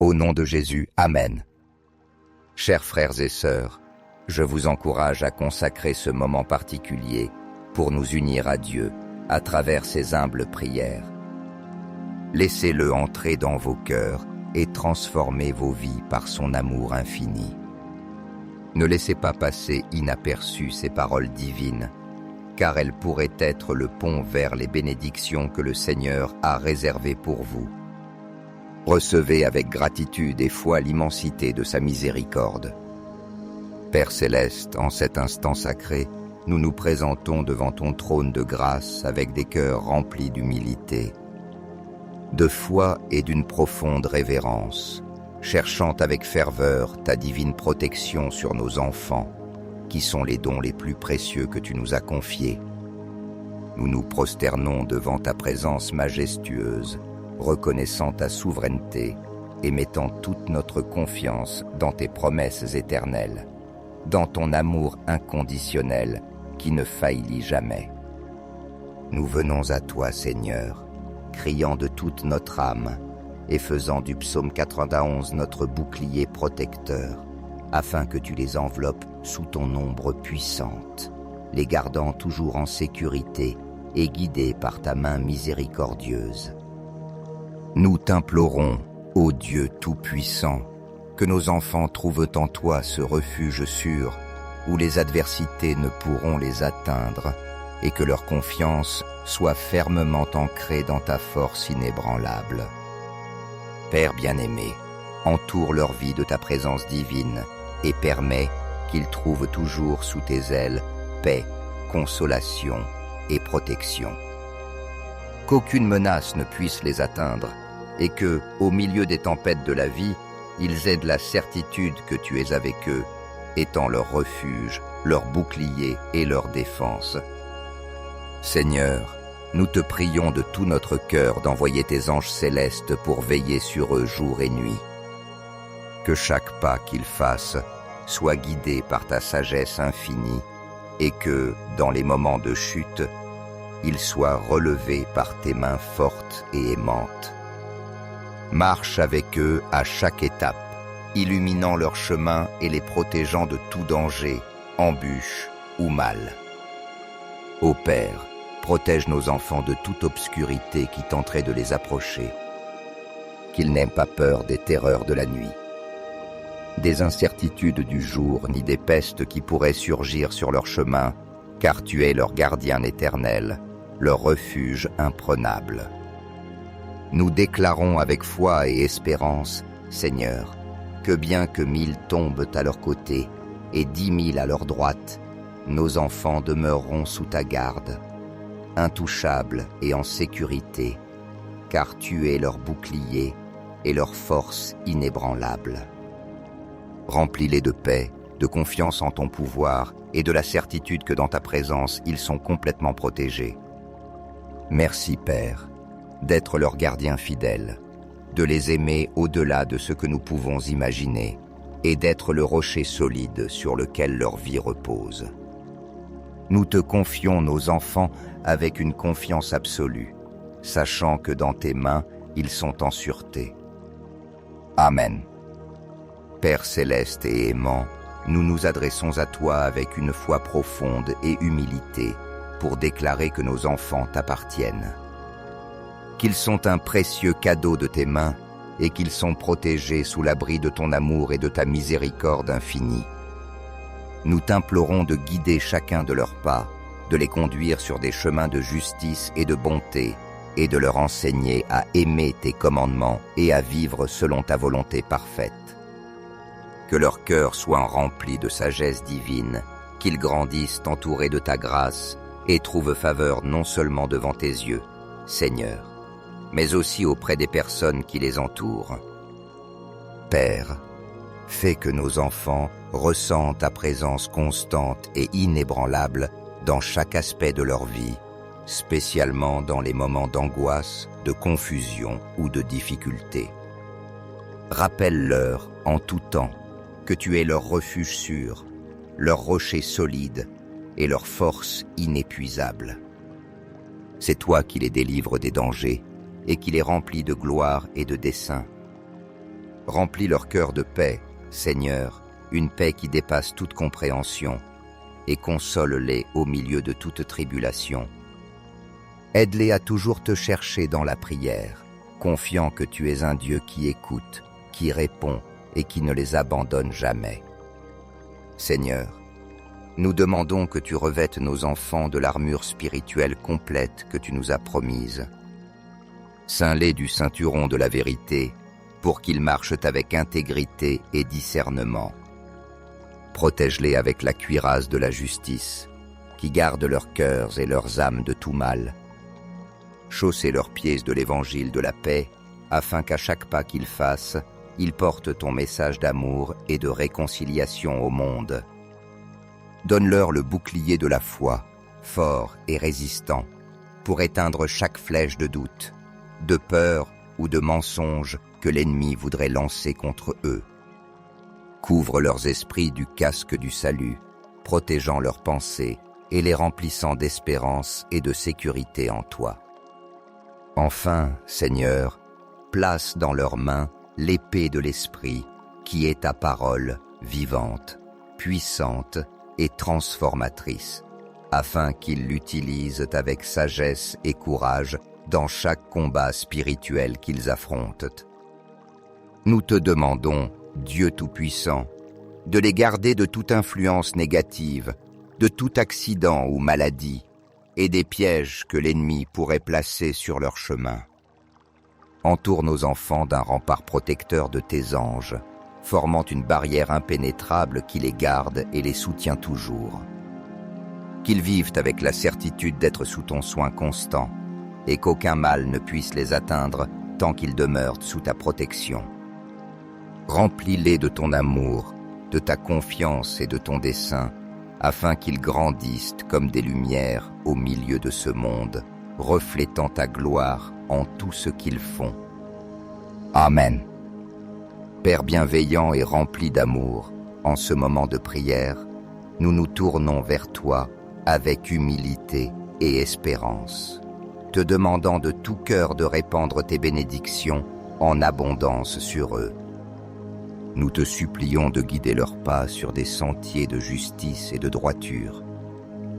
Au nom de Jésus, Amen. Chers frères et sœurs, je vous encourage à consacrer ce moment particulier pour nous unir à Dieu à travers ces humbles prières. Laissez-le entrer dans vos cœurs et transformer vos vies par son amour infini. Ne laissez pas passer inaperçues ces paroles divines, car elles pourraient être le pont vers les bénédictions que le Seigneur a réservées pour vous. Recevez avec gratitude et foi l'immensité de sa miséricorde. Père céleste, en cet instant sacré, nous nous présentons devant ton trône de grâce avec des cœurs remplis d'humilité, de foi et d'une profonde révérence, cherchant avec ferveur ta divine protection sur nos enfants, qui sont les dons les plus précieux que tu nous as confiés. Nous nous prosternons devant ta présence majestueuse, reconnaissant ta souveraineté et mettant toute notre confiance dans tes promesses éternelles, dans ton amour inconditionnel qui ne faillit jamais. Nous venons à toi, Seigneur, criant de toute notre âme et faisant du psaume 91 notre bouclier protecteur, afin que tu les enveloppes sous ton ombre puissante, les gardant toujours en sécurité et guidés par ta main miséricordieuse. Nous t'implorons, ô Dieu Tout-Puissant, que nos enfants trouvent en toi ce refuge sûr où les adversités ne pourront les atteindre et que leur confiance soit fermement ancrée dans ta force inébranlable. Père bien-aimé, entoure leur vie de ta présence divine et permets qu'ils trouvent toujours sous tes ailes paix, consolation et protection. Qu'aucune menace ne puisse les atteindre et que, au milieu des tempêtes de la vie, ils aient de la certitude que tu es avec eux, étant leur refuge, leur bouclier et leur défense. Seigneur, nous te prions de tout notre cœur d'envoyer tes anges célestes pour veiller sur eux jour et nuit. Que chaque pas qu'ils fassent soit guidé par ta sagesse infinie et que, dans les moments de chute, ils soient relevés par tes mains fortes et aimantes. Marche avec eux à chaque étape, illuminant leur chemin et les protégeant de tout danger, embûche ou mal. Ô Père, protège nos enfants de toute obscurité qui tenterait de les approcher, qu'ils n'aient pas peur des terreurs de la nuit, des incertitudes du jour, ni des pestes qui pourraient surgir sur leur chemin, car tu es leur gardien éternel, leur refuge imprenable. Nous déclarons avec foi et espérance, Seigneur, que bien que 1000 tombent à leur côté et 10 000 à leur droite, nos enfants demeureront sous ta garde, intouchables et en sécurité, car tu es leur bouclier et leur force inébranlable. Remplis-les de paix, de confiance en ton pouvoir et de la certitude que dans ta présence, ils sont complètement protégés. Merci, Père, d'être leur gardien fidèle, de les aimer au-delà de ce que nous pouvons imaginer et d'être le rocher solide sur lequel leur vie repose. Nous te confions nos enfants avec une confiance absolue, sachant que dans tes mains, ils sont en sûreté. Amen. Père céleste et aimant, nous nous adressons à toi avec une foi profonde et humilité pour déclarer que nos enfants t'appartiennent, qu'ils sont un précieux cadeau de tes mains et qu'ils sont protégés sous l'abri de ton amour et de ta miséricorde infinie. Nous t'implorons de guider chacun de leurs pas, de les conduire sur des chemins de justice et de bonté, et de leur enseigner à aimer tes commandements et à vivre selon ta volonté parfaite. Que leur cœur soit rempli de sagesse divine, qu'ils grandissent entourés de ta grâce et trouvent faveur non seulement devant tes yeux, Seigneur, mais aussi auprès des personnes qui les entourent. Père, fais que nos enfants ressentent ta présence constante et inébranlable dans chaque aspect de leur vie, spécialement dans les moments d'angoisse, de confusion ou de difficulté. Rappelle-leur en tout temps que tu es leur refuge sûr, leur rocher solide et leur force inépuisable. C'est toi qui les délivres des dangers et qui les remplis de gloire et de dessein. Remplis leur cœur de paix, Seigneur, une paix qui dépasse toute compréhension, et console-les au milieu de toute tribulation. Aide-les à toujours te chercher dans la prière, confiant que tu es un Dieu qui écoute, qui répond et qui ne les abandonne jamais. Seigneur, nous demandons que tu revêtes nos enfants de l'armure spirituelle complète que tu nous as promise. Ceins-les du ceinturon de la vérité, pour qu'ils marchent avec intégrité et discernement. Protège-les avec la cuirasse de la justice, qui garde leurs cœurs et leurs âmes de tout mal. Chaussez leurs pieds de l'évangile de la paix, afin qu'à chaque pas qu'ils fassent, ils portent ton message d'amour et de réconciliation au monde. Donne-leur le bouclier de la foi, fort et résistant, pour éteindre chaque flèche de doute, de peur ou de mensonge que l'ennemi voudrait lancer contre eux. Couvre leurs esprits du casque du salut, protégeant leurs pensées et les remplissant d'espérance et de sécurité en toi. Enfin, Seigneur, place dans leurs mains l'épée de l'Esprit, qui est ta parole vivante, puissante et transformatrice, afin qu'ils l'utilisent avec sagesse et courage dans chaque combat spirituel qu'ils affrontent. Nous te demandons, Dieu Tout-Puissant, de les garder de toute influence négative, de tout accident ou maladie, et des pièges que l'ennemi pourrait placer sur leur chemin. Entoure nos enfants d'un rempart protecteur de tes anges, formant une barrière impénétrable qui les garde et les soutient toujours. Qu'ils vivent avec la certitude d'être sous ton soin constant, et qu'aucun mal ne puisse les atteindre tant qu'ils demeurent sous ta protection. Remplis-les de ton amour, de ta confiance et de ton dessein, afin qu'ils grandissent comme des lumières au milieu de ce monde, reflétant ta gloire en tout ce qu'ils font. Amen. Père bienveillant et rempli d'amour, en ce moment de prière, nous nous tournons vers toi avec humilité et espérance, te demandant de tout cœur de répandre tes bénédictions en abondance sur eux. Nous te supplions de guider leurs pas sur des sentiers de justice et de droiture,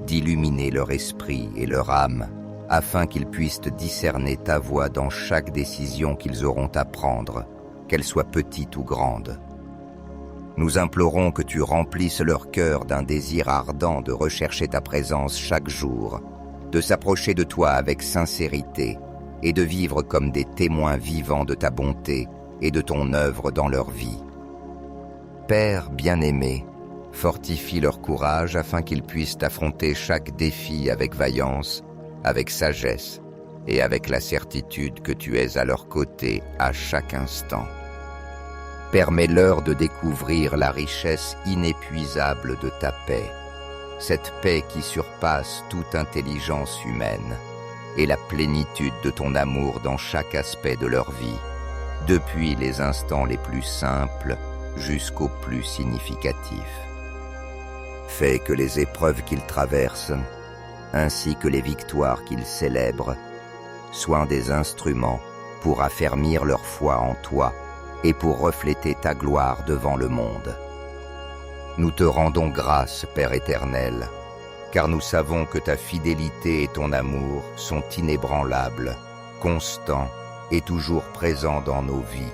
d'illuminer leur esprit et leur âme, afin qu'ils puissent discerner ta voix dans chaque décision qu'ils auront à prendre, qu'elle soit petite ou grande. Nous implorons que tu remplisses leur cœur d'un désir ardent de rechercher ta présence chaque jour, de s'approcher de toi avec sincérité et de vivre comme des témoins vivants de ta bonté et de ton œuvre dans leur vie. Père bien-aimé, fortifie leur courage afin qu'ils puissent affronter chaque défi avec vaillance, avec sagesse et avec la certitude que tu es à leur côté à chaque instant. Permets-leur de découvrir la richesse inépuisable de ta paix, cette paix qui surpasse toute intelligence humaine, et la plénitude de ton amour dans chaque aspect de leur vie, depuis les instants les plus simples jusqu'aux plus significatifs. Fais que les épreuves qu'ils traversent, ainsi que les victoires qu'ils célèbrent, soient des instruments pour affermir leur foi en toi et pour refléter ta gloire devant le monde. Nous te rendons grâce, Père éternel, car nous savons que ta fidélité et ton amour sont inébranlables, constants et toujours présents dans nos vies.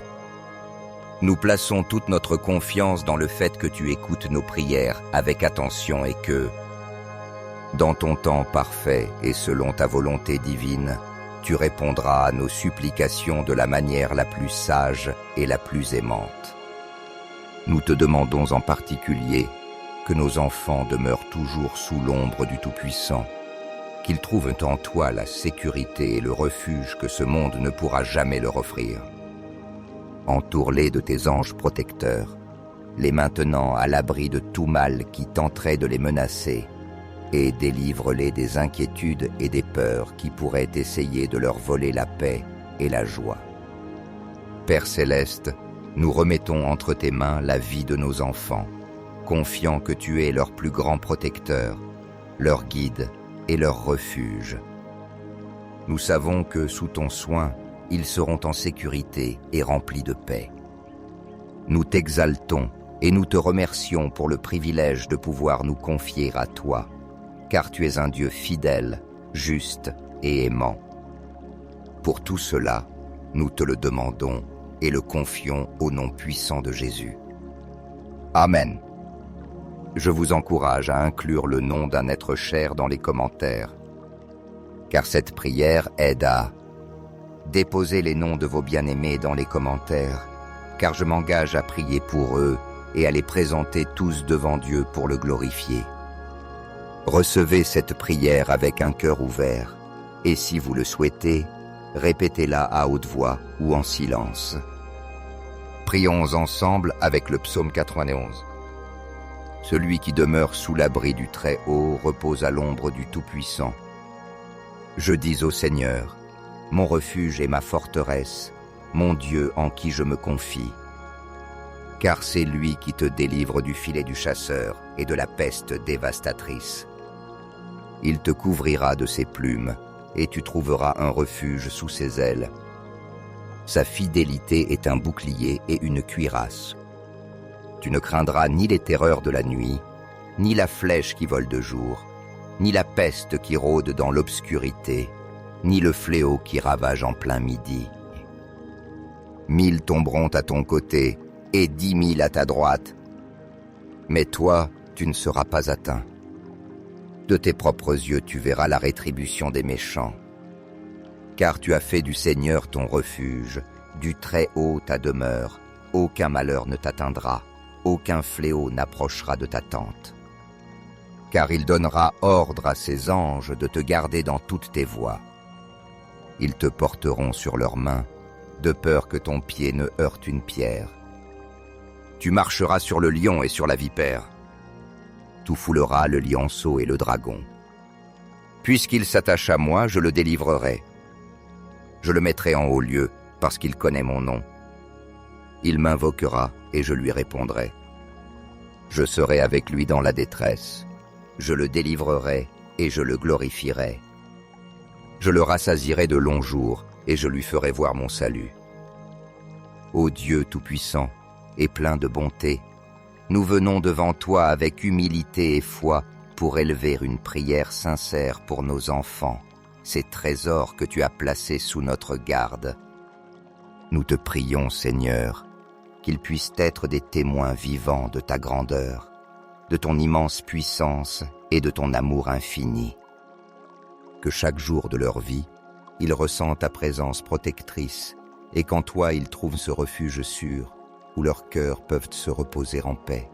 Nous plaçons toute notre confiance dans le fait que tu écoutes nos prières avec attention et que, dans ton temps parfait et selon ta volonté divine, tu répondras à nos supplications de la manière la plus sage et la plus aimante. Nous te demandons en particulier que nos enfants demeurent toujours sous l'ombre du Tout-Puissant, qu'ils trouvent en toi la sécurité et le refuge que ce monde ne pourra jamais leur offrir. Entoure-les de tes anges protecteurs, les maintenant à l'abri de tout mal qui tenterait de les menacer, et délivre-les des inquiétudes et des peurs qui pourraient essayer de leur voler la paix et la joie. Père céleste, nous remettons entre tes mains la vie de nos enfants, confiant que tu es leur plus grand protecteur, leur guide et leur refuge. Nous savons que sous ton soin, ils seront en sécurité et remplis de paix. Nous t'exaltons et nous te remercions pour le privilège de pouvoir nous confier à toi, car tu es un Dieu fidèle, juste et aimant. Pour tout cela, nous te le demandons et le confions au nom puissant de Jésus. Amen. Je vous encourage à inclure le nom d'un être cher dans les commentaires, car cette prière aide à déposer les noms de vos bien-aimés dans les commentaires, car je m'engage à prier pour eux et à les présenter tous devant Dieu pour le glorifier. Recevez cette prière avec un cœur ouvert, et si vous le souhaitez, répétez-la à haute voix ou en silence. Prions ensemble avec le psaume 91. Celui qui demeure sous l'abri du Très-Haut repose à l'ombre du Tout-Puissant. Je dis au Seigneur, mon refuge et ma forteresse, mon Dieu en qui je me confie. Car c'est lui qui te délivre du filet du chasseur et de la peste dévastatrice. Il te couvrira de ses plumes, et tu trouveras un refuge sous ses ailes. Sa fidélité est un bouclier et une cuirasse. Tu ne craindras ni les terreurs de la nuit, ni la flèche qui vole de jour, ni la peste qui rôde dans l'obscurité, ni le fléau qui ravage en plein midi. 1000 tomberont à ton côté, et 10 000 à ta droite. Mais toi, tu ne seras pas atteint. De tes propres yeux, tu verras la rétribution des méchants. Car tu as fait du Seigneur ton refuge, du Très-Haut ta demeure. Aucun malheur ne t'atteindra, aucun fléau n'approchera de ta tente. Car il donnera ordre à ses anges de te garder dans toutes tes voies. Ils te porteront sur leurs mains, de peur que ton pied ne heurte une pierre. Tu marcheras sur le lion et sur la vipère. Tu fouleras le lionceau et le dragon. Puisqu'il s'attache à moi, je le délivrerai. Je le mettrai en haut lieu, parce qu'il connaît mon nom. Il m'invoquera et je lui répondrai. Je serai avec lui dans la détresse. Je le délivrerai et je le glorifierai. Je le rassasierai de longs jours et je lui ferai voir mon salut. Ô Dieu Tout-Puissant et plein de bonté, nous venons devant toi avec humilité et foi pour élever une prière sincère pour nos enfants, ces trésors que tu as placés sous notre garde. Nous te prions, Seigneur, qu'ils puissent être des témoins vivants de ta grandeur, de ton immense puissance et de ton amour infini. Que chaque jour de leur vie, ils ressentent ta présence protectrice et qu'en toi ils trouvent ce refuge sûr où leurs cœurs peuvent se reposer en paix.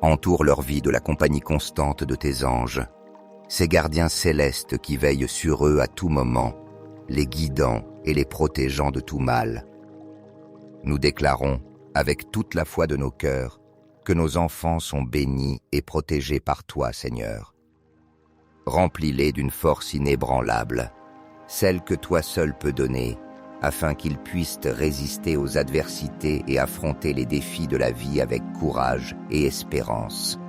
Entoure leur vie de la compagnie constante de tes anges, ces gardiens célestes qui veillent sur eux à tout moment, les guidant et les protégeant de tout mal. Nous déclarons, avec toute la foi de nos cœurs, que nos enfants sont bénis et protégés par toi, Seigneur. Remplis-les d'une force inébranlable, celle que toi seul peux donner, afin qu'ils puissent résister aux adversités et affronter les défis de la vie avec courage et espérance.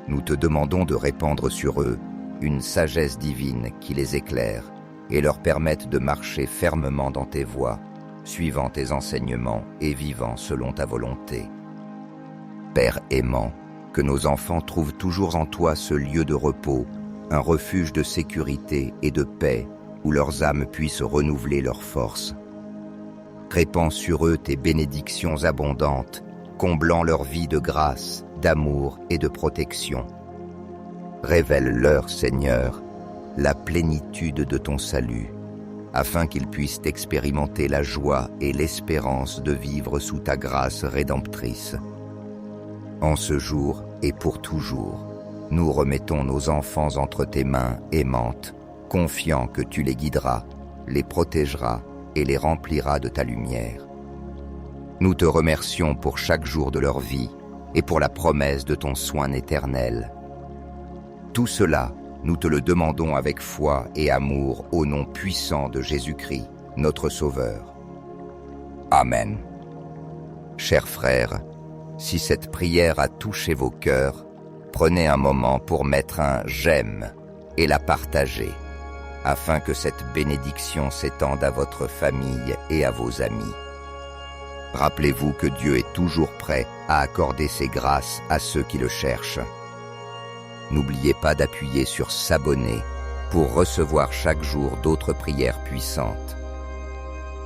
Nous te demandons de répandre sur eux une sagesse divine qui les éclaire et leur permette de marcher fermement dans tes voies, suivant tes enseignements et vivant selon ta volonté. Père aimant, que nos enfants trouvent toujours en toi ce lieu de repos, un refuge de sécurité et de paix, où leurs âmes puissent renouveler leurs forces. Répands sur eux tes bénédictions abondantes, comblant leur vie de grâce, d'amour et de protection. Révèle-leur, Seigneur, la plénitude de ton salut, afin qu'ils puissent expérimenter la joie et l'espérance de vivre sous ta grâce rédemptrice. En ce jour et pour toujours, nous remettons nos enfants entre tes mains aimantes, confiants que tu les guideras, les protégeras et les rempliras de ta lumière. Nous te remercions pour chaque jour de leur vie et pour la promesse de ton soin éternel. Tout cela, nous te le demandons avec foi et amour au nom puissant de Jésus-Christ, notre Sauveur. Amen. Chers frères, si cette prière a touché vos cœurs, prenez un moment pour mettre un « j'aime » et la partager, afin que cette bénédiction s'étende à votre famille et à vos amis. Rappelez-vous que Dieu est toujours prêt à accorder ses grâces à ceux qui le cherchent. N'oubliez pas d'appuyer sur s'abonner pour recevoir chaque jour d'autres prières puissantes.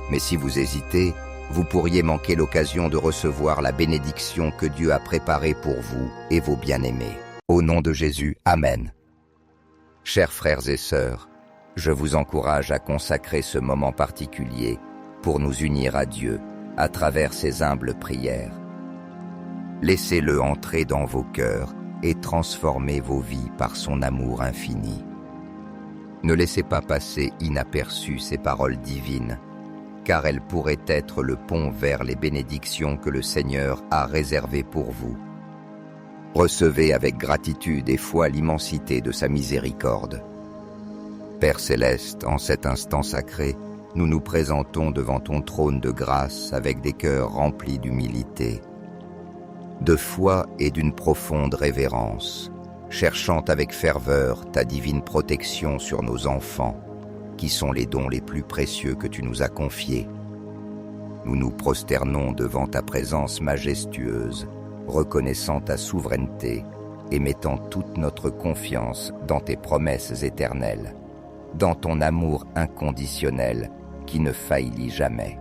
Mais si vous hésitez, vous pourriez manquer l'occasion de recevoir la bénédiction que Dieu a préparée pour vous et vos bien-aimés. Au nom de Jésus, Amen. Chers frères et sœurs, je vous encourage à consacrer ce moment particulier pour nous unir à Dieu à travers ses humbles prières. Laissez-le entrer dans vos cœurs et transformer vos vies par son amour infini. Ne laissez pas passer inaperçues ces paroles divines, car elles pourraient être le pont vers les bénédictions que le Seigneur a réservées pour vous. Recevez avec gratitude et foi l'immensité de sa miséricorde. Père céleste, en cet instant sacré, nous nous présentons devant ton trône de grâce avec des cœurs remplis d'humilité, de foi et d'une profonde révérence, cherchant avec ferveur ta divine protection sur nos enfants, qui sont les dons les plus précieux que tu nous as confiés. Nous nous prosternons devant ta présence majestueuse, reconnaissant ta souveraineté et mettant toute notre confiance dans tes promesses éternelles, dans ton amour inconditionnel qui ne faillit jamais.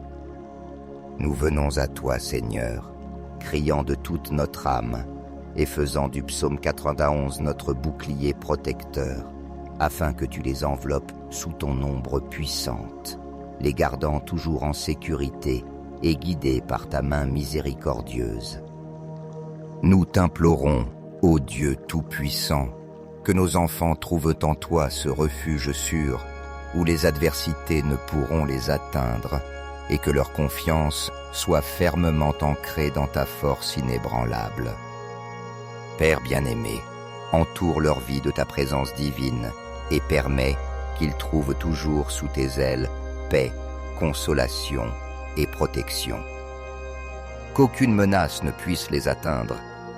Nous venons à toi, Seigneur, criant de toute notre âme et faisant du psaume 91 notre bouclier protecteur, afin que tu les enveloppes sous ton ombre puissante, les gardant toujours en sécurité et guidés par ta main miséricordieuse. Nous t'implorons, ô Dieu Tout-Puissant, que nos enfants trouvent en toi ce refuge sûr où les adversités ne pourront les atteindre et que leur confiance soit fermement ancrée dans ta force inébranlable. Père bien-aimé, entoure leur vie de ta présence divine et permets qu'ils trouvent toujours sous tes ailes paix, consolation et protection. Qu'aucune menace ne puisse les atteindre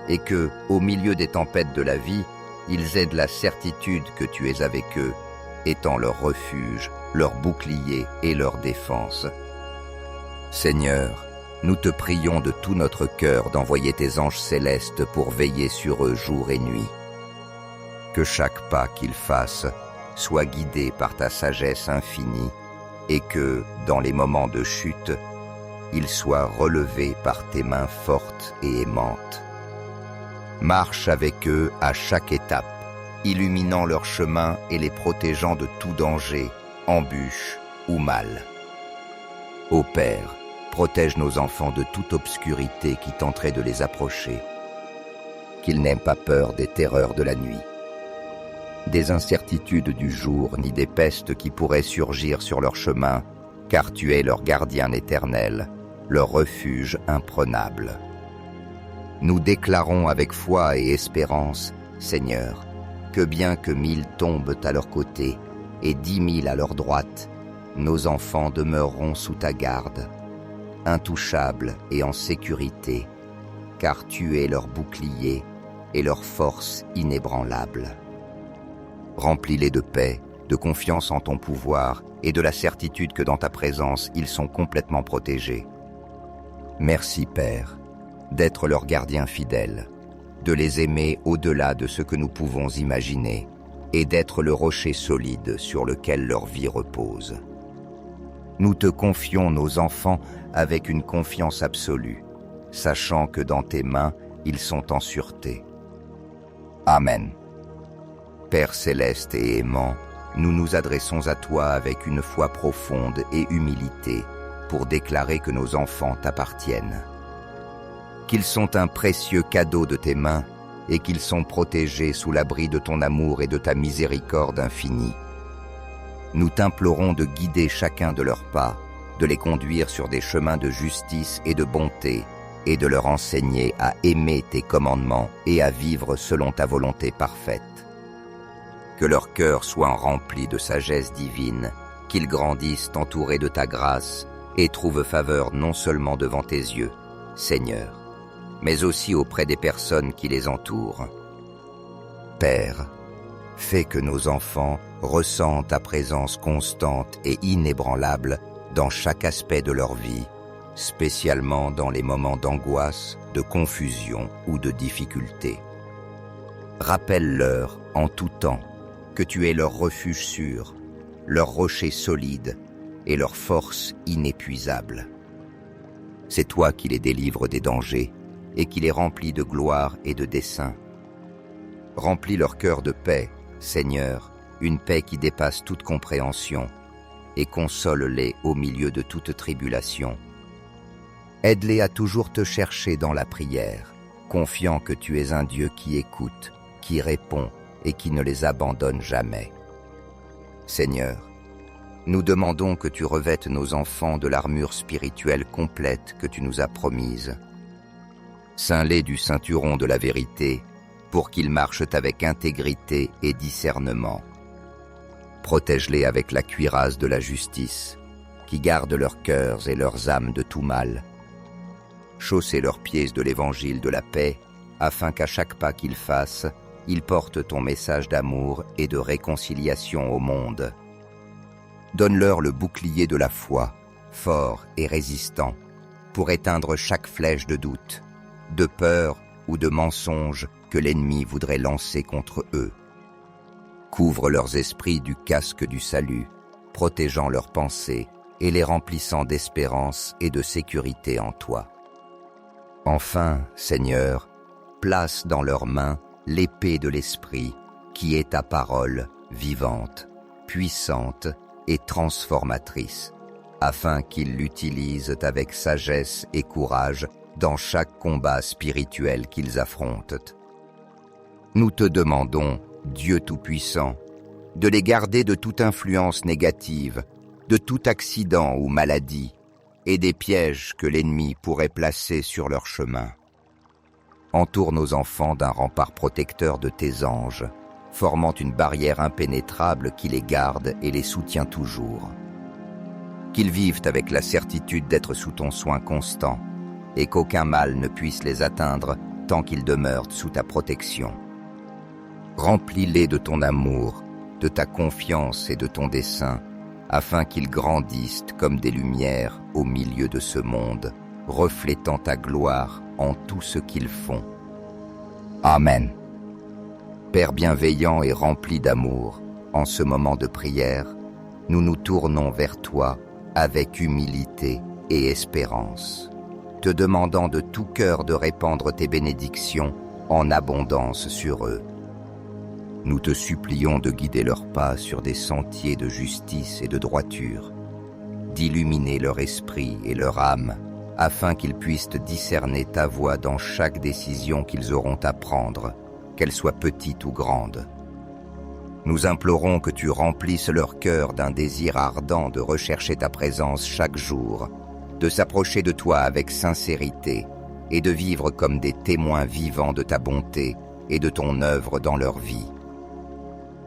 et que, au milieu des tempêtes de la vie, ils aient de la certitude que tu es avec eux, étant leur refuge, leur bouclier et leur défense. Seigneur, nous te prions de tout notre cœur d'envoyer tes anges célestes pour veiller sur eux jour et nuit. Que chaque pas qu'ils fassent soit guidé par ta sagesse infinie et que, dans les moments de chute, ils soient relevés par tes mains fortes et aimantes. Marche avec eux à chaque étape, illuminant leur chemin et les protégeant de tout danger, embûche ou mal. Ô Père, protège nos enfants de toute obscurité qui tenterait de les approcher, qu'ils n'aient pas peur des terreurs de la nuit, des incertitudes du jour ni des pestes qui pourraient surgir sur leur chemin, car tu es leur gardien éternel, leur refuge imprenable. Nous déclarons avec foi et espérance, Seigneur, que bien que 1000 tombent à leur côté et 10 000 à leur droite, nos enfants demeureront sous ta garde, intouchables et en sécurité, car tu es leur bouclier et leur force inébranlable. Remplis-les de paix, de confiance en ton pouvoir et de la certitude que dans ta présence, ils sont complètement protégés. Merci, Père, d'être leur gardien fidèle, de les aimer au-delà de ce que nous pouvons imaginer et d'être le rocher solide sur lequel leur vie repose. Nous te confions nos enfants avec une confiance absolue, sachant que dans tes mains, ils sont en sûreté. Amen. Père céleste et aimant, nous nous adressons à toi avec une foi profonde et humilité pour déclarer que nos enfants t'appartiennent, qu'ils sont un précieux cadeau de tes mains et qu'ils sont protégés sous l'abri de ton amour et de ta miséricorde infinie. Nous t'implorons de guider chacun de leurs pas, de les conduire sur des chemins de justice et de bonté, et de leur enseigner à aimer tes commandements et à vivre selon ta volonté parfaite. Que leur cœur soit rempli de sagesse divine, qu'ils grandissent entourés de ta grâce et trouvent faveur non seulement devant tes yeux, Seigneur, mais aussi auprès des personnes qui les entourent. Père, fais que nos enfants ressentent ta présence constante et inébranlable dans chaque aspect de leur vie, spécialement dans les moments d'angoisse, de confusion ou de difficulté. Rappelle-leur en tout temps que tu es leur refuge sûr, leur rocher solide et leur force inépuisable. C'est toi qui les délivres des dangers et qui les remplis de gloire et de dessein. Remplis leur cœur de paix, Seigneur, une paix qui dépasse toute compréhension, et console-les au milieu de toute tribulation. Aide-les à toujours te chercher dans la prière, confiant que tu es un Dieu qui écoute, qui répond et qui ne les abandonne jamais. Seigneur, nous demandons que tu revêtes nos enfants de l'armure spirituelle complète que tu nous as promise. Ceins-les du ceinturon de la vérité, pour qu'ils marchent avec intégrité et discernement. Protège-les avec la cuirasse de la justice, qui garde leurs cœurs et leurs âmes de tout mal. Chaussez leurs pieds de l'évangile de la paix, afin qu'à chaque pas qu'ils fassent, ils portent ton message d'amour et de réconciliation au monde. Donne-leur le bouclier de la foi, fort et résistant, pour éteindre chaque flèche de doute, de peur ou de mensonge que l'ennemi voudrait lancer contre eux. Couvre leurs esprits du casque du salut, protégeant leurs pensées et les remplissant d'espérance et de sécurité en toi. Enfin, Seigneur, place dans leurs mains l'épée de l'Esprit, qui est ta parole vivante, puissante et transformatrice, afin qu'ils l'utilisent avec sagesse et courage dans chaque combat spirituel qu'ils affrontent. Nous te demandons, Dieu Tout-Puissant, de les garder de toute influence négative, de tout accident ou maladie, et des pièges que l'ennemi pourrait placer sur leur chemin. Entoure nos enfants d'un rempart protecteur de tes anges, formant une barrière impénétrable qui les garde et les soutient toujours. Qu'ils vivent avec la certitude d'être sous ton soin constant, et qu'aucun mal ne puisse les atteindre tant qu'ils demeurent sous ta protection. Remplis-les de ton amour, de ta confiance et de ton dessein, afin qu'ils grandissent comme des lumières au milieu de ce monde, reflétant ta gloire en tout ce qu'ils font. Amen. Père bienveillant et rempli d'amour, en ce moment de prière, nous nous tournons vers toi avec humilité et espérance, te demandant de tout cœur de répandre tes bénédictions en abondance sur eux. Nous te supplions de guider leurs pas sur des sentiers de justice et de droiture, d'illuminer leur esprit et leur âme, afin qu'ils puissent discerner ta voix dans chaque décision qu'ils auront à prendre, qu'elle soit petite ou grande. Nous implorons que tu remplisses leur cœur d'un désir ardent de rechercher ta présence chaque jour, de s'approcher de toi avec sincérité et de vivre comme des témoins vivants de ta bonté et de ton œuvre dans leur vie.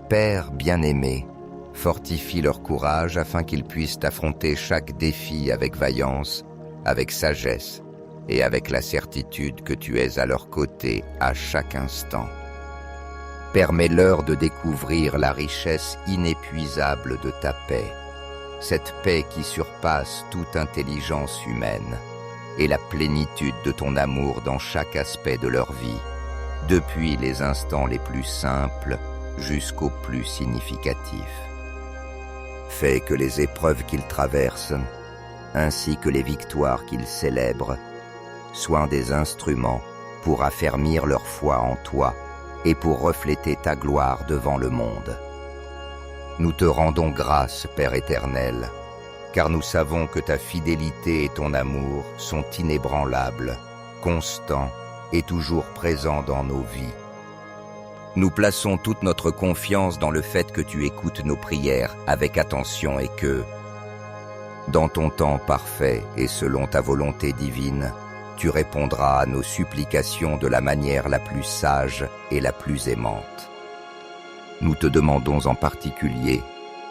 Père bien-aimé, fortifie leur courage afin qu'ils puissent affronter chaque défi avec vaillance, avec sagesse et avec la certitude que tu es à leur côté à chaque instant. Permets-leur de découvrir la richesse inépuisable de ta paix, cette paix qui surpasse toute intelligence humaine, et la plénitude de ton amour dans chaque aspect de leur vie, depuis les instants les plus simples jusqu'aux plus significatifs. Fais que les épreuves qu'ils traversent, ainsi que les victoires qu'ils célèbrent, soient des instruments pour affermir leur foi en toi et pour refléter ta gloire devant le monde. Nous te rendons grâce, Père éternel, car nous savons que ta fidélité et ton amour sont inébranlables, constants et toujours présents dans nos vies. Nous plaçons toute notre confiance dans le fait que tu écoutes nos prières avec attention et que, dans ton temps parfait et selon ta volonté divine, tu répondras à nos supplications de la manière la plus sage et la plus aimante. Nous te demandons en particulier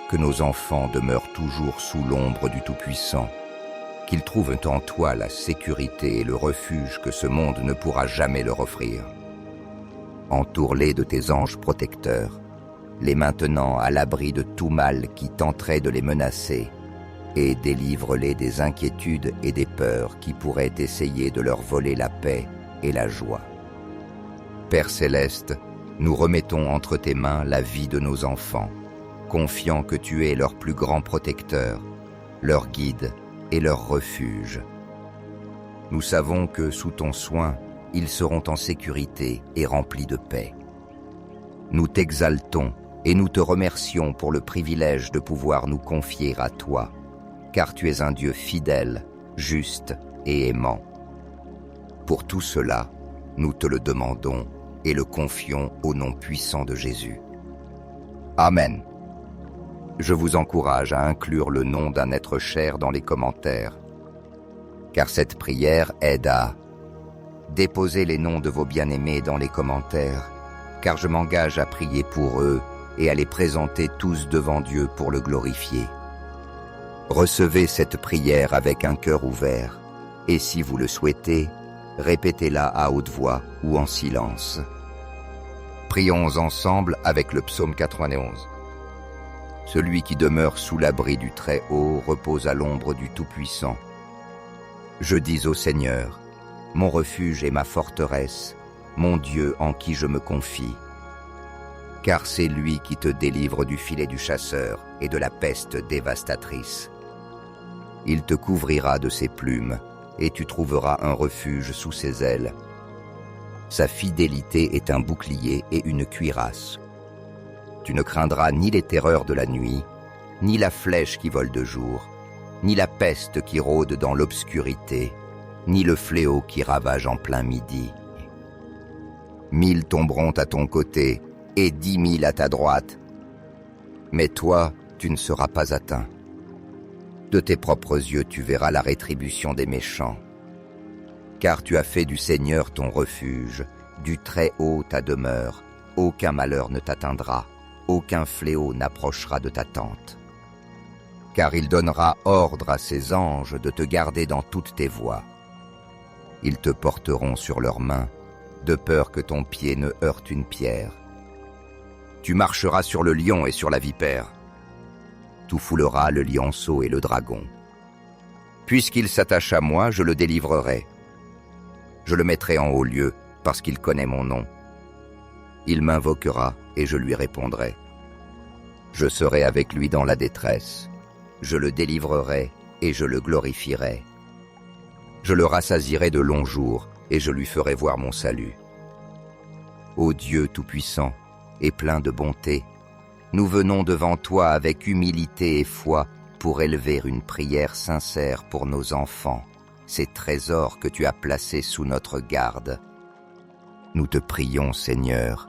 que nos enfants demeurent toujours sous l'ombre du Tout-Puissant, qu'ils trouvent en toi la sécurité et le refuge que ce monde ne pourra jamais leur offrir. Entoure-les de tes anges protecteurs, les maintenant à l'abri de tout mal qui tenterait de les menacer, et délivre-les des inquiétudes et des peurs qui pourraient essayer de leur voler la paix et la joie. Père céleste, nous remettons entre tes mains la vie de nos enfants, confiant que tu es leur plus grand protecteur, leur guide et leur refuge. Nous savons que, sous ton soin, ils seront en sécurité et remplis de paix. Nous t'exaltons et nous te remercions pour le privilège de pouvoir nous confier à toi, car tu es un Dieu fidèle, juste et aimant. Pour tout cela, nous te le demandons et le confions au nom puissant de Jésus. Amen. Je vous encourage à inclure le nom d'un être cher dans les commentaires, car cette prière aide à déposer les noms de vos bien-aimés dans les commentaires, car je m'engage à prier pour eux et à les présenter tous devant Dieu pour le glorifier. Recevez cette prière avec un cœur ouvert, et si vous le souhaitez, répétez-la à haute voix ou en silence. Prions ensemble avec le psaume 91. Celui qui demeure sous l'abri du Très-Haut repose à l'ombre du Tout-Puissant. Je dis au Seigneur, mon refuge et ma forteresse, mon Dieu en qui je me confie. Car c'est lui qui te délivre du filet du chasseur et de la peste dévastatrice. Il te couvrira de ses plumes, et tu trouveras un refuge sous ses ailes. Sa fidélité est un bouclier et une cuirasse. Tu ne craindras ni les terreurs de la nuit, ni la flèche qui vole de jour, ni la peste qui rôde dans l'obscurité, ni le fléau qui ravage en plein midi. 1000 tomberont à ton côté, et 10 000 à ta droite. Mais toi, tu ne seras pas atteint. De tes propres yeux, tu verras la rétribution des méchants. Car tu as fait du Seigneur ton refuge, du Très-Haut ta demeure. Aucun malheur ne t'atteindra, aucun fléau n'approchera de ta tente. Car il donnera ordre à ses anges de te garder dans toutes tes voies. Ils te porteront sur leurs mains, de peur que ton pied ne heurte une pierre. Tu marcheras sur le lion et sur la vipère. Tu fouleras le lionceau et le dragon. Puisqu'il s'attache à moi, je le délivrerai. Je le mettrai en haut lieu, parce qu'il connaît mon nom. Il m'invoquera et je lui répondrai. Je serai avec lui dans la détresse. Je le délivrerai et je le glorifierai. Je le rassasierai de longs jours et je lui ferai voir mon salut. Ô Dieu Tout-Puissant et plein de bonté, nous venons devant toi avec humilité et foi pour élever une prière sincère pour nos enfants, ces trésors que tu as placés sous notre garde. Nous te prions, Seigneur,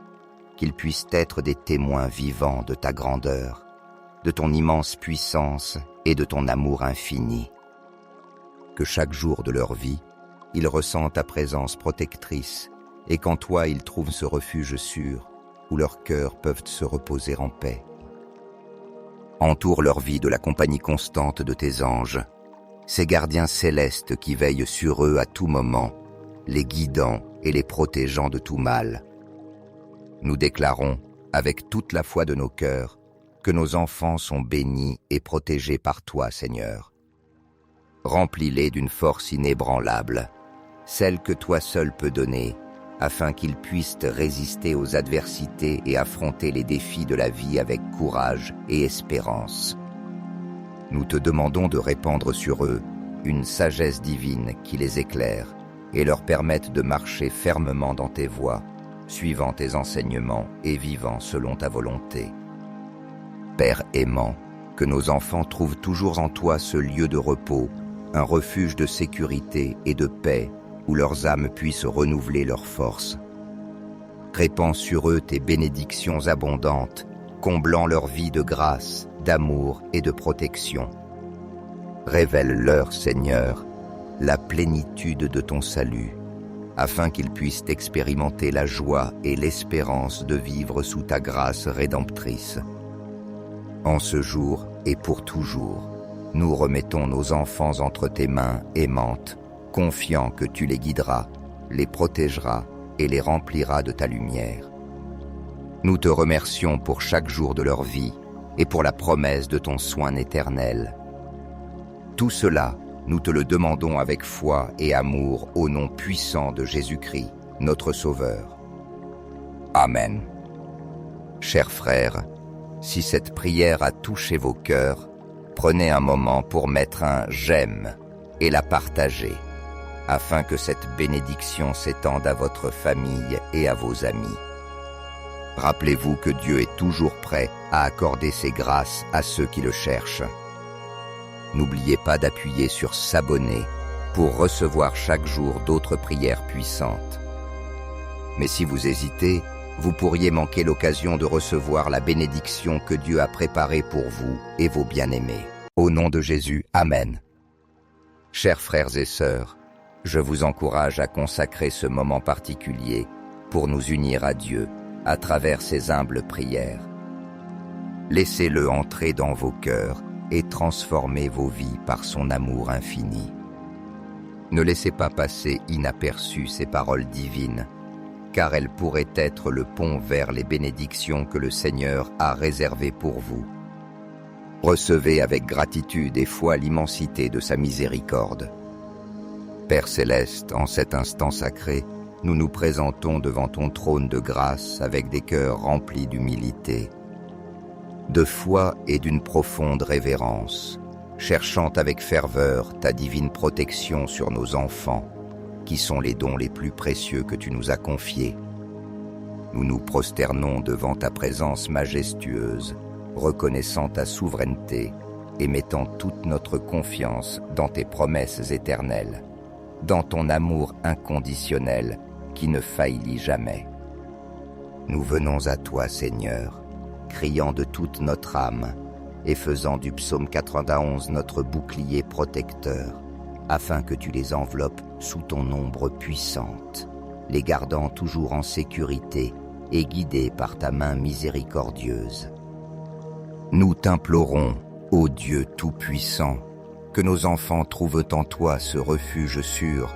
qu'ils puissent être des témoins vivants de ta grandeur, de ton immense puissance et de ton amour infini. Que chaque jour de leur vie, ils ressentent ta présence protectrice et qu'en toi ils trouvent ce refuge sûr où leurs cœurs peuvent se reposer en paix. Entoure leur vie de la compagnie constante de tes anges, ces gardiens célestes qui veillent sur eux à tout moment, les guidant et les protégeant de tout mal. Nous déclarons, avec toute la foi de nos cœurs, que nos enfants sont bénis et protégés par toi, Seigneur. Remplis-les d'une force inébranlable, celle que toi seul peux donner, afin qu'ils puissent résister aux adversités et affronter les défis de la vie avec courage et espérance. Nous te demandons de répandre sur eux une sagesse divine qui les éclaire et leur permette de marcher fermement dans tes voies, suivant tes enseignements et vivant selon ta volonté. Père aimant, que nos enfants trouvent toujours en toi ce lieu de repos, un refuge de sécurité et de paix où leurs âmes puissent renouveler leurs forces. Répands sur eux tes bénédictions abondantes, comblant leur vie de grâce, d'amour et de protection. Révèle-leur, Seigneur, la plénitude de ton salut, afin qu'ils puissent expérimenter la joie et l'espérance de vivre sous ta grâce rédemptrice. En ce jour et pour toujours, nous remettons nos enfants entre tes mains aimantes, confiants que tu les guideras, les protégeras et les rempliras de ta lumière. Nous te remercions pour chaque jour de leur vie et pour la promesse de ton soin éternel. Tout cela, nous te le demandons avec foi et amour au nom puissant de Jésus-Christ, notre Sauveur. Amen. Chers frères, si cette prière a touché vos cœurs, prenez un moment pour mettre un « j'aime » et la partager, afin que cette bénédiction s'étende à votre famille et à vos amis. Rappelez-vous que Dieu est toujours prêt à accorder ses grâces à ceux qui le cherchent. N'oubliez pas d'appuyer sur « s'abonner » pour recevoir chaque jour d'autres prières puissantes. Mais si vous hésitez, vous pourriez manquer l'occasion de recevoir la bénédiction que Dieu a préparée pour vous et vos bien-aimés. Au nom de Jésus, Amen. Chers frères et sœurs, je vous encourage à consacrer ce moment particulier pour nous unir à Dieu à travers ces humbles prières. Laissez-le entrer dans vos cœurs et transformer vos vies par son amour infini. Ne laissez pas passer inaperçues ces paroles divines, car elles pourraient être le pont vers les bénédictions que le Seigneur a réservées pour vous. Recevez avec gratitude et foi l'immensité de sa miséricorde. Père céleste, en cet instant sacré, nous nous présentons devant ton trône de grâce avec des cœurs remplis d'humilité, de foi et d'une profonde révérence, cherchant avec ferveur ta divine protection sur nos enfants, qui sont les dons les plus précieux que tu nous as confiés. Nous nous prosternons devant ta présence majestueuse, reconnaissant ta souveraineté et mettant toute notre confiance dans tes promesses éternelles, dans ton amour inconditionnel qui ne faillit jamais. Nous venons à toi, Seigneur, criant de toute notre âme et faisant du psaume 91 notre bouclier protecteur, afin que tu les enveloppes sous ton ombre puissante, les gardant toujours en sécurité et guidés par ta main miséricordieuse. Nous t'implorons, ô Dieu Tout-Puissant, que nos enfants trouvent en toi ce refuge sûr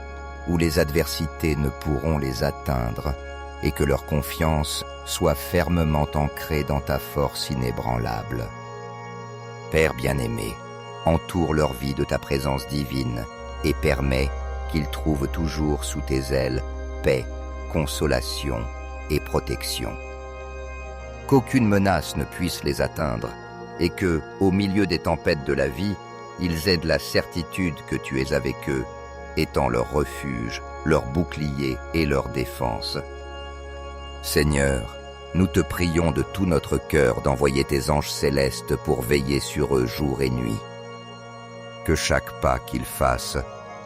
où les adversités ne pourront les atteindre et que leur confiance soit fermement ancrée dans ta force inébranlable. Père bien-aimé, entoure leur vie de ta présence divine et permets qu'ils trouvent toujours sous tes ailes paix, consolation et protection. Qu'aucune menace ne puisse les atteindre et que, au milieu des tempêtes de la vie, ils aient la certitude que tu es avec eux, étant leur refuge, leur bouclier et leur défense. Seigneur, nous te prions de tout notre cœur d'envoyer tes anges célestes pour veiller sur eux jour et nuit. Que chaque pas qu'ils fassent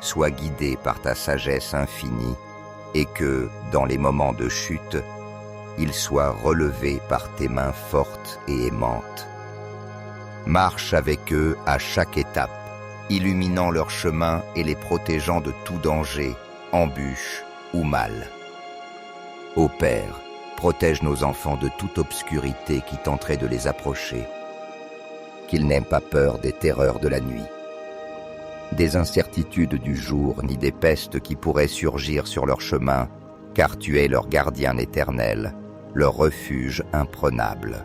soit guidé par ta sagesse infinie et que, dans les moments de chute, ils soient relevés par tes mains fortes et aimantes. Marche avec eux à chaque étape, illuminant leur chemin et les protégeant de tout danger, embûche ou mal. Ô Père, protège nos enfants de toute obscurité qui tenterait de les approcher, qu'ils n'aient pas peur des terreurs de la nuit, des incertitudes du jour ni des pestes qui pourraient surgir sur leur chemin, car tu es leur gardien éternel, leur refuge imprenable.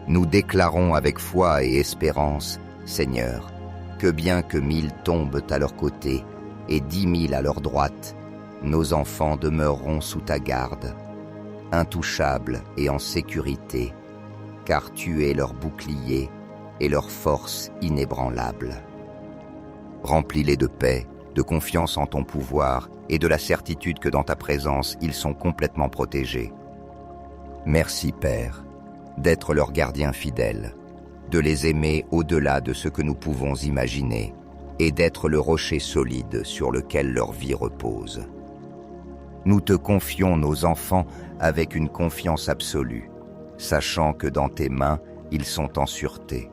Nous déclarons avec foi et espérance, Seigneur, que bien que 1000 tombent à leur côté et 10 000 à leur droite, nos enfants demeureront sous ta garde, intouchables et en sécurité, car tu es leur bouclier et leur force inébranlable. Remplis-les de paix, de confiance en ton pouvoir et de la certitude que dans ta présence, ils sont complètement protégés. Merci, Père, d'être leur gardien fidèle, de les aimer au-delà de ce que nous pouvons imaginer et d'être le rocher solide sur lequel leur vie repose. Nous te confions nos enfants avec une confiance absolue, sachant que dans tes mains, ils sont en sûreté.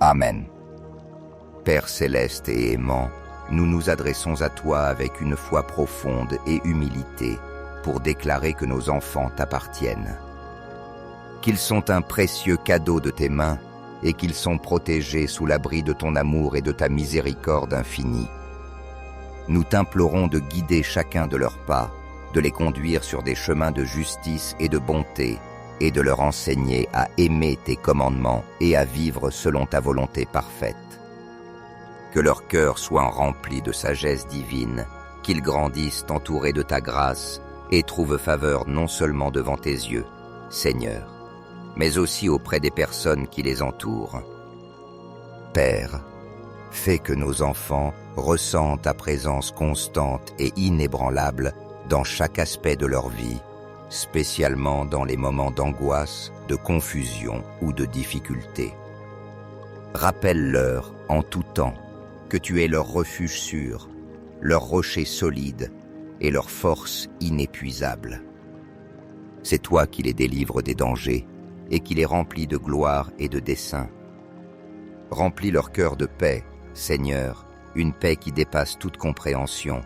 Amen. Père céleste et aimant, nous nous adressons à toi avec une foi profonde et humilité pour déclarer que nos enfants t'appartiennent, qu'ils sont un précieux cadeau de tes mains et qu'ils sont protégés sous l'abri de ton amour et de ta miséricorde infinie. Nous t'implorons de guider chacun de leurs pas, de les conduire sur des chemins de justice et de bonté, et de leur enseigner à aimer tes commandements et à vivre selon ta volonté parfaite. que leur cœur soit rempli de sagesse divine, qu'ils grandissent entourés de ta grâce et trouvent faveur non seulement devant tes yeux, Seigneur, mais aussi auprès des personnes qui les entourent. Père, fais que nos enfants ressentent ta présence constante et inébranlable dans chaque aspect de leur vie, spécialement dans les moments d'angoisse, de confusion ou de difficulté. Rappelle-leur en tout temps que tu es leur refuge sûr, leur rocher solide et leur force inépuisable. C'est toi qui les délivres des dangers et qui les remplis de gloire et de dessein. Remplis leur cœur de paix, Seigneur, une paix qui dépasse toute compréhension,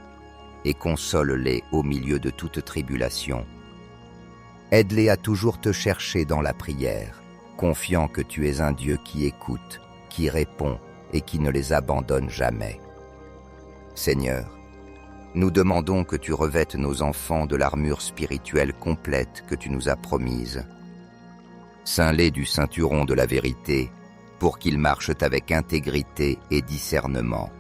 et console-les au milieu de toute tribulation. Aide-les à toujours te chercher dans la prière, confiant que tu es un Dieu qui écoute, qui répond et qui ne les abandonne jamais. Seigneur, nous demandons que tu revêtes nos enfants de l'armure spirituelle complète que tu nous as promise. Ceins-les du ceinturon de la vérité, pour qu'ils marchent avec intégrité et discernement.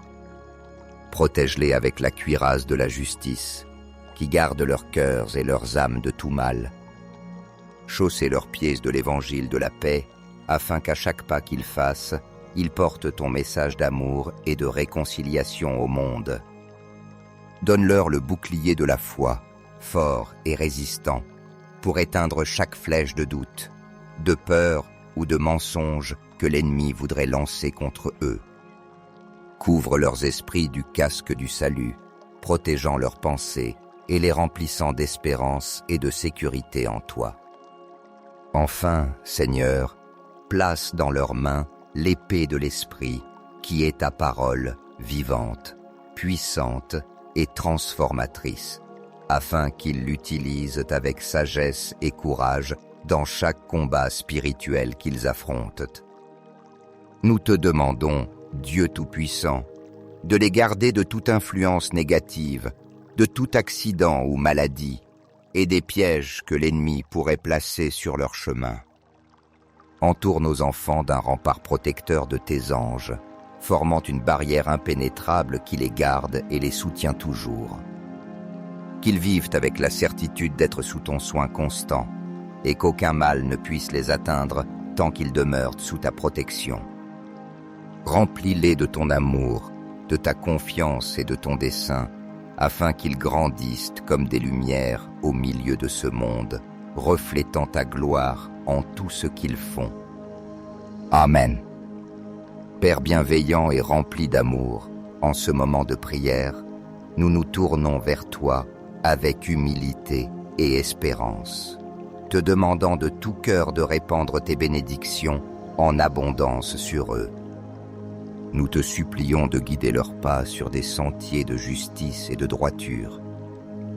Protège-les avec la cuirasse de la justice, qui garde leurs cœurs et leurs âmes de tout mal. Chaussez leurs pieds de l'évangile de la paix, afin qu'à chaque pas qu'ils fassent, ils portent ton message d'amour et de réconciliation au monde. Donne-leur le bouclier de la foi, fort et résistant, pour éteindre chaque flèche de doute, de peur ou de mensonge que l'ennemi voudrait lancer contre eux. Couvre leurs esprits du casque du salut, protégeant leurs pensées et les remplissant d'espérance et de sécurité en toi. Enfin, Seigneur, place dans leurs mains l'épée de l'Esprit, qui est ta parole vivante, puissante et transformatrice, afin qu'ils l'utilisent avec sagesse et courage dans chaque combat spirituel qu'ils affrontent. Nous te demandons, Dieu Tout-Puissant, de les garder de toute influence négative, de tout accident ou maladie, et des pièges que l'ennemi pourrait placer sur leur chemin. Entoure nos enfants d'un rempart protecteur de tes anges, formant une barrière impénétrable qui les garde et les soutient toujours. Qu'ils vivent avec la certitude d'être sous ton soin constant, et qu'aucun mal ne puisse les atteindre tant qu'ils demeurent sous ta protection. Remplis-les de ton amour, de ta confiance et de ton dessein, afin qu'ils grandissent comme des lumières au milieu de ce monde, reflétant ta gloire en tout ce qu'ils font. Amen. Père bienveillant et rempli d'amour, en ce moment de prière, nous nous tournons vers toi avec humilité et espérance, te demandant de tout cœur de répandre tes bénédictions en abondance sur eux. Nous te supplions de guider leurs pas sur des sentiers de justice et de droiture,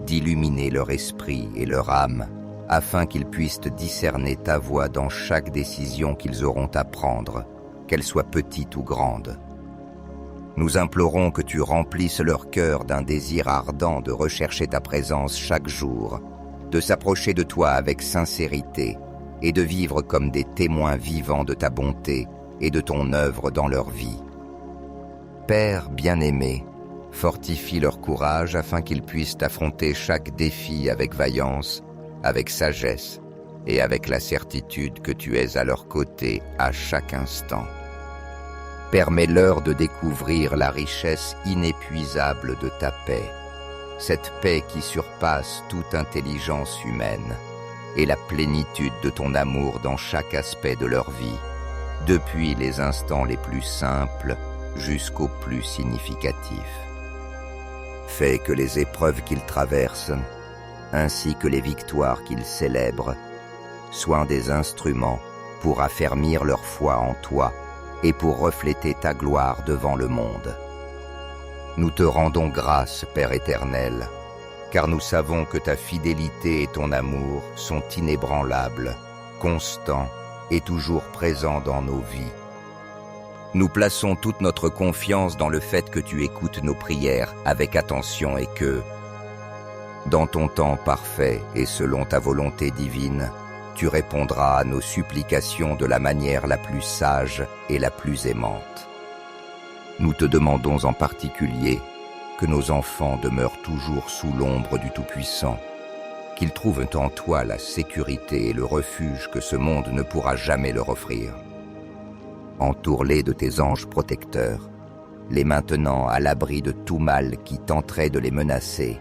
d'illuminer leur esprit et leur âme, afin qu'ils puissent discerner ta voie dans chaque décision qu'ils auront à prendre, qu'elle soit petite ou grande. Nous implorons que tu remplisses leur cœur d'un désir ardent de rechercher ta présence chaque jour, de s'approcher de toi avec sincérité et de vivre comme des témoins vivants de ta bonté et de ton œuvre dans leur vie. Père bien-aimé, fortifie leur courage afin qu'ils puissent affronter chaque défi avec vaillance, avec sagesse et avec la certitude que tu es à leur côté à chaque instant. Permets-leur de découvrir la richesse inépuisable de ta paix, cette paix qui surpasse toute intelligence humaine, et la plénitude de ton amour dans chaque aspect de leur vie, depuis les instants les plus simples jusqu'aux plus significatifs. Fais que les épreuves qu'ils traversent, ainsi que les victoires qu'ils célèbrent, soient des instruments pour affermir leur foi en toi et pour refléter ta gloire devant le monde. Nous te rendons grâce, Père éternel, car nous savons que ta fidélité et ton amour sont inébranlables, constants et toujours présents dans nos vies. Nous plaçons toute notre confiance dans le fait que tu écoutes nos prières avec attention et que, dans ton temps parfait et selon ta volonté divine, tu répondras à nos supplications de la manière la plus sage et la plus aimante. Nous te demandons en particulier que nos enfants demeurent toujours sous l'ombre du Tout-Puissant, qu'ils trouvent en toi la sécurité et le refuge que ce monde ne pourra jamais leur offrir. Entoure-les de tes anges protecteurs, les maintenant à l'abri de tout mal qui tenterait de les menacer,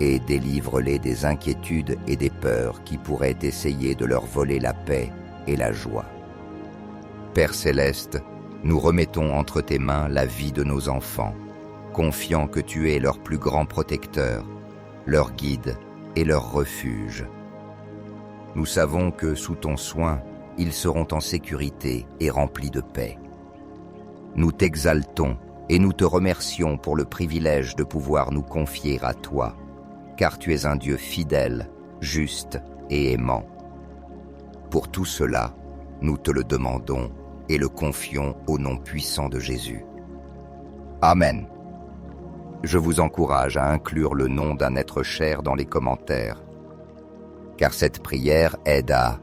et délivre-les des inquiétudes et des peurs qui pourraient essayer de leur voler la paix et la joie. Père céleste, nous remettons entre tes mains la vie de nos enfants, confiant que tu es leur plus grand protecteur, leur guide et leur refuge. Nous savons que sous ton soin, ils seront en sécurité et remplis de paix. Nous t'exaltons et nous te remercions pour le privilège de pouvoir nous confier à toi, car tu es un Dieu fidèle, juste et aimant. Pour tout cela, nous te le demandons et le confions au nom puissant de Jésus. Amen. Je vous encourage à inclure le nom d'un être cher dans les commentaires, car cette prière aide à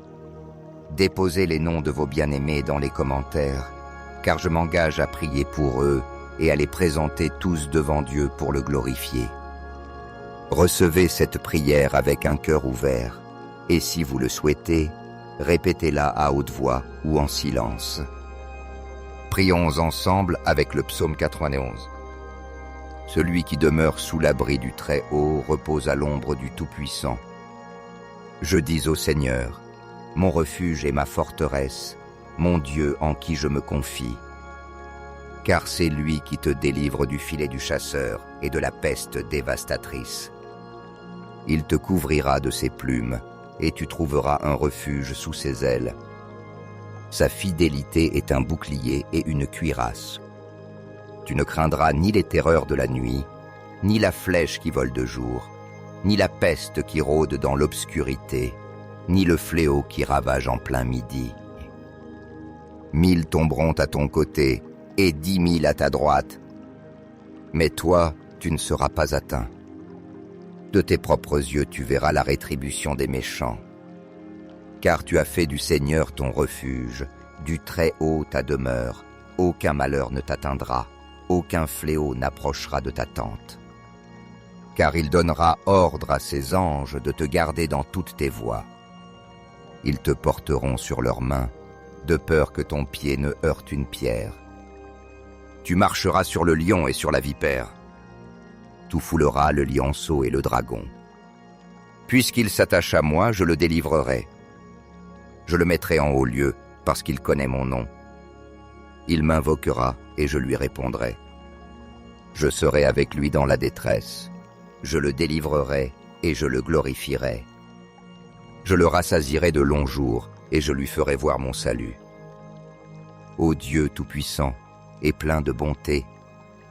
déposer les noms de vos bien-aimés dans les commentaires, car je m'engage à prier pour eux et à les présenter tous devant Dieu pour le glorifier. Recevez cette prière avec un cœur ouvert, et si vous le souhaitez, répétez-la à haute voix ou en silence. Prions ensemble avec le psaume 91. Celui qui demeure sous l'abri du Très-Haut repose à l'ombre du Tout-Puissant. Je dis au Seigneur, mon refuge et ma forteresse, mon Dieu en qui je me confie. Car c'est lui qui te délivre du filet du chasseur et de la peste dévastatrice. Il te couvrira de ses plumes, et tu trouveras un refuge sous ses ailes. Sa fidélité est un bouclier et une cuirasse. Tu ne craindras ni les terreurs de la nuit, ni la flèche qui vole de jour, ni la peste qui rôde dans l'obscurité, ni le fléau qui ravage en plein midi. 1000 tomberont à ton côté et 10 000 à ta droite, mais toi, tu ne seras pas atteint. De tes propres yeux, tu verras la rétribution des méchants. Car tu as fait du Seigneur ton refuge, du Très-Haut ta demeure, aucun malheur ne t'atteindra, aucun fléau n'approchera de ta tente. Car il donnera ordre à ses anges de te garder dans toutes tes voies. Ils te porteront sur leurs mains, de peur que ton pied ne heurte une pierre. Tu marcheras sur le lion et sur la vipère. Tu fouleras le lionceau et le dragon. Puisqu'il s'attache à moi, je le délivrerai. Je le mettrai en haut lieu, parce qu'il connaît mon nom. Il m'invoquera, et je lui répondrai. Je serai avec lui dans la détresse. Je le délivrerai, et je le glorifierai. Je le rassasierai de longs jours, et je lui ferai voir mon salut. Ô Dieu Tout-Puissant, et plein de bonté,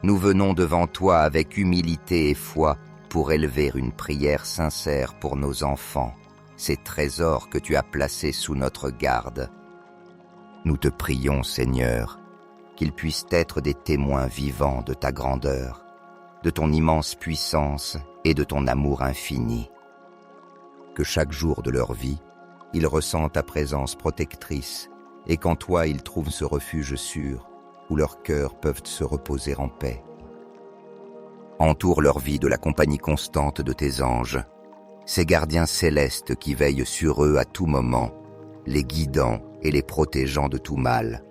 nous venons devant toi avec humilité et foi pour élever une prière sincère pour nos enfants, ces trésors que tu as placés sous notre garde. Nous te prions, Seigneur, qu'ils puissent être des témoins vivants de ta grandeur, de ton immense puissance et de ton amour infini. Que chaque jour de leur vie, ils ressentent ta présence protectrice et qu'en toi ils trouvent ce refuge sûr où leurs cœurs peuvent se reposer en paix. Entoure leur vie de la compagnie constante de tes anges, ces gardiens célestes qui veillent sur eux à tout moment, les guidant et les protégeant de tout mal.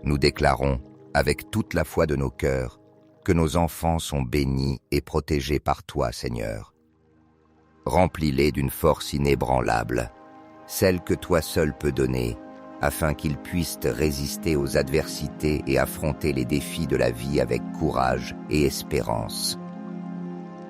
Nous déclarons, avec toute la foi de nos cœurs, que nos enfants sont bénis et protégés par toi, Seigneur. Remplis-les d'une force inébranlable, celle que toi seul peux donner, afin qu'ils puissent résister aux adversités et affronter les défis de la vie avec courage et espérance.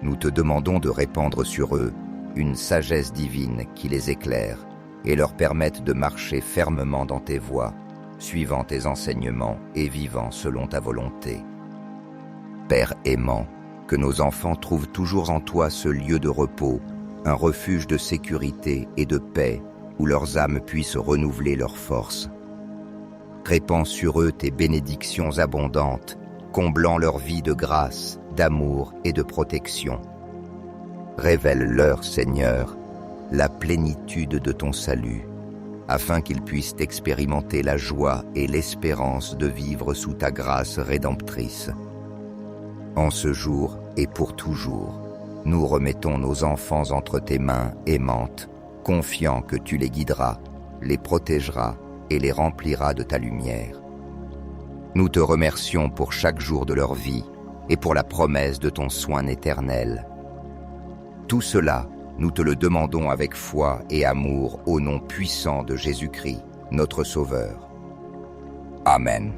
Nous te demandons de répandre sur eux une sagesse divine qui les éclaire et leur permette de marcher fermement dans tes voies, suivant tes enseignements et vivant selon ta volonté. Père aimant, que nos enfants trouvent toujours en toi ce lieu de repos, un refuge de sécurité et de paix où leurs âmes puissent renouveler leurs forces. Répands sur eux tes bénédictions abondantes, comblant leur vie de grâce, d'amour et de protection. Révèle-leur, Seigneur, la plénitude de ton salut, afin qu'ils puissent expérimenter la joie et l'espérance de vivre sous ta grâce rédemptrice. En ce jour et pour toujours, nous remettons nos enfants entre tes mains aimantes, confiants que tu les guideras, les protégeras et les rempliras de ta lumière. Nous te remercions pour chaque jour de leur vie et pour la promesse de ton soin éternel. Tout cela, nous te le demandons avec foi et amour au nom puissant de Jésus-Christ, notre Sauveur. Amen.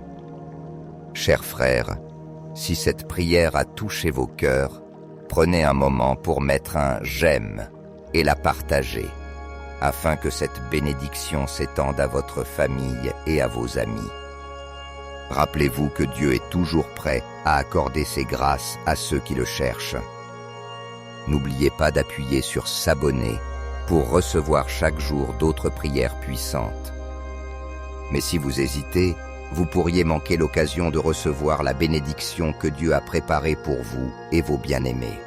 Chers frères, si cette prière a touché vos cœurs, prenez un moment pour mettre un « j'aime » et la partager, afin que cette bénédiction s'étende à votre famille et à vos amis. Rappelez-vous que Dieu est toujours prêt à accorder ses grâces à ceux qui le cherchent. N'oubliez pas d'appuyer sur s'abonner pour recevoir chaque jour d'autres prières puissantes. Mais si vous hésitez, vous pourriez manquer l'occasion de recevoir la bénédiction que Dieu a préparée pour vous et vos bien-aimés.